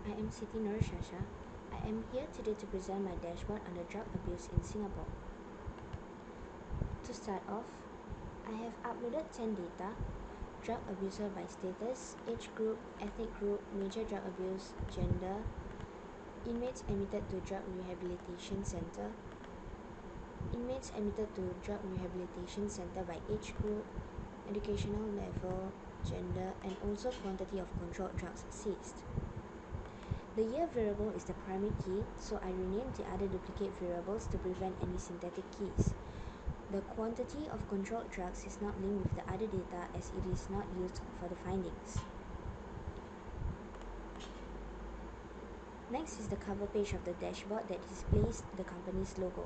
I am Siti Nur Shasha. I am here today to present my dashboard on the drug abuse in Singapore. To start off, I have uploaded 10 data: drug abuser by status, age group, ethnic group, major drug abuse, gender, inmates admitted to drug rehabilitation center, inmates admitted to drug rehabilitation center by age group, educational level, gender, and also quantity of controlled drugs seized. The year variable is the primary key, so I renamed the other duplicate variables to prevent any synthetic keys. The quantity of controlled drugs is not linked with the other data as it is not used for the findings. Next is the cover page of the dashboard that displays the company's logo.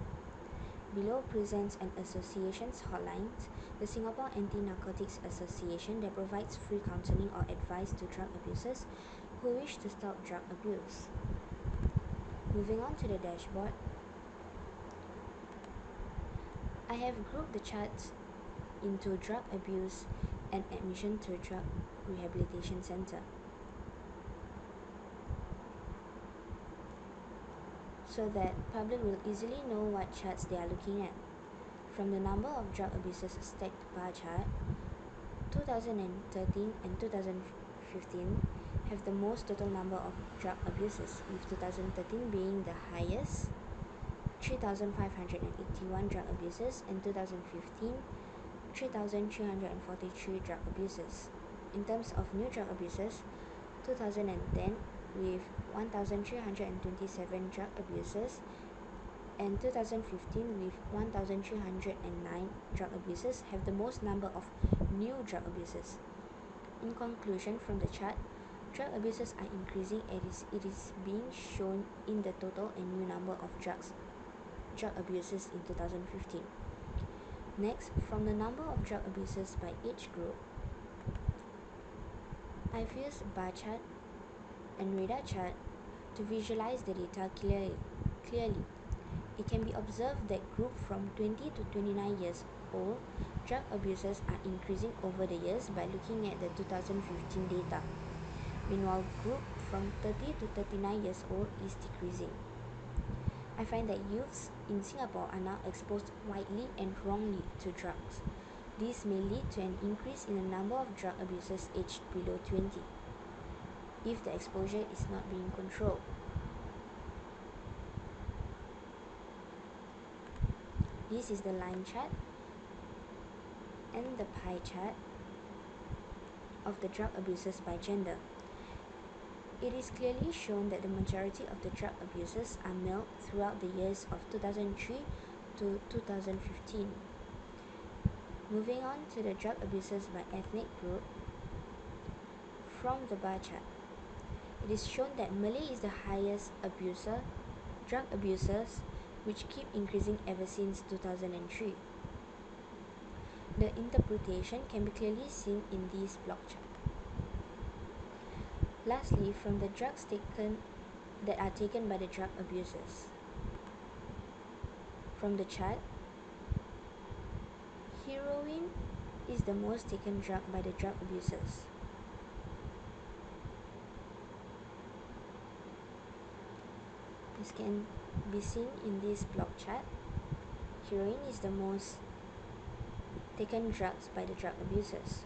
Below presents an association's hotline, the Singapore Anti-Narcotics Association, that provides free counseling or advice to drug abusers who wish to stop drug abuse. Moving on to the dashboard, I have grouped the charts into drug abuse and admission to drug rehabilitation center, so that public will easily know what charts they are looking at. From the number of drug abusers stacked bar chart, 2013 and 2015 have the most total number of drug abusers, with 2013 being the highest, 3,581 drug abusers, and 2015, 3,343 drug abusers. In terms of new drug abusers, 2010 with 1,327 drug abusers, and 2015 with 1,309 drug abusers have the most number of new drug abusers. In conclusion, from the chart, drug abusers are increasing as it is being shown in the total and new number of drug abusers in 2015. Next, from the number of drug abusers by age group, I've used bar chart and radar chart to visualize the data clearly. It can be observed that group from 20 to 29 years old drug abusers are increasing over the years by looking at the 2015 data. Meanwhile, group from 30 to 39 years old is decreasing. I find that youths in Singapore are now exposed widely and wrongly to drugs. This may lead to an increase in the number of drug abusers aged below 20 if the exposure is not being controlled. This is the line chart and the pie chart of the drug abusers by gender. It is clearly shown that the majority of the drug abusers are male throughout the years of 2003 to 2015. Moving on to the drug abusers by ethnic group, from the bar chart, it is shown that Malay is the highest drug abusers, which keep increasing ever since 2003. The interpretation can be clearly seen in this block chart. Lastly, from the drugs that are taken by the drug abusers. From the chart, heroin is the most taken drug by the drug abusers. This can be seen in this block chart. Heroin is the most taken drugs by the drug abusers.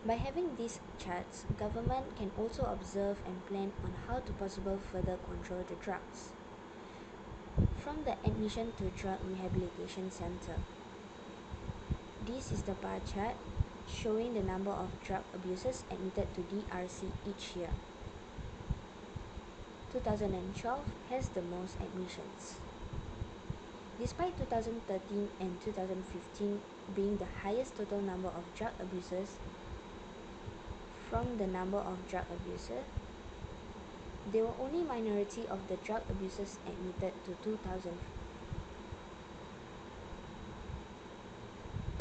By having these charts, government can also observe and plan on how to possibly further control the drugs. From the admission to drug rehabilitation center, this is the bar chart showing the number of drug abusers admitted to DRC each year. 2012 has the most admissions. Despite 2013 and 2015 being the highest total number of drug abusers, from the number of drug abusers, they were only minority of the drug abusers admitted to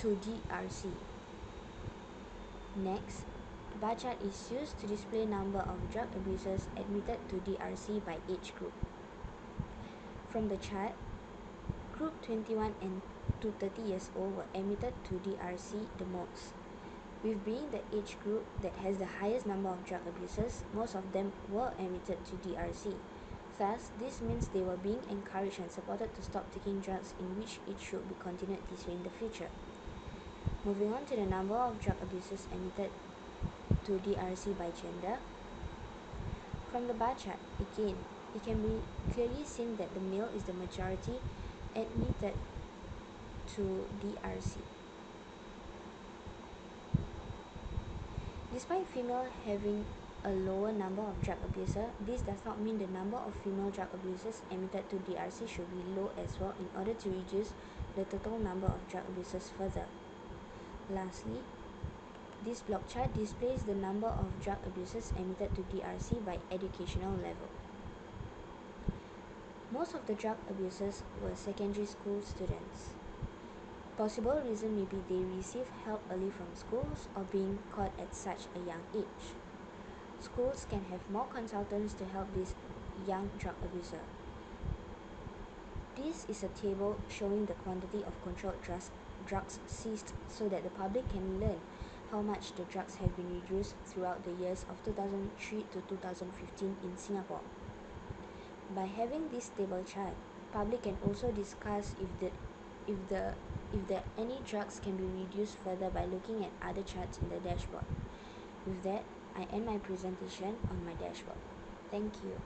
DRC. Next, bar chart is used to display number of drug abusers admitted to DRC by age group. From the chart, group 21 and to 30 years old were admitted to DRC the most. With being the age group that has the highest number of drug abusers, most of them were admitted to DRC. Thus, this means they were being encouraged and supported to stop taking drugs, in which it should be continued this way in the future. Moving on to the number of drug abusers admitted to DRC by gender. From the bar chart, again, it can be clearly seen that the male is the majority admitted to DRC. Despite female having a lower number of drug abusers, this does not mean the number of female drug abusers admitted to DRC should be low as well in order to reduce the total number of drug abusers further. Lastly, this block chart displays the number of drug abusers admitted to DRC by educational level. Most of the drug abusers were secondary school students. Possible reason may be they receive help early from schools or being caught at such a young age. Schools can have more consultants to help this young drug abuser. This is a table showing the quantity of controlled drugs seized so that the public can learn how much the drugs have been reduced throughout the years of 2003 to 2015 in Singapore. By having this table chart, public can also discuss if any drugs can be reduced further by looking at other charts in the dashboard. With that, I end my presentation on my dashboard. Thank you.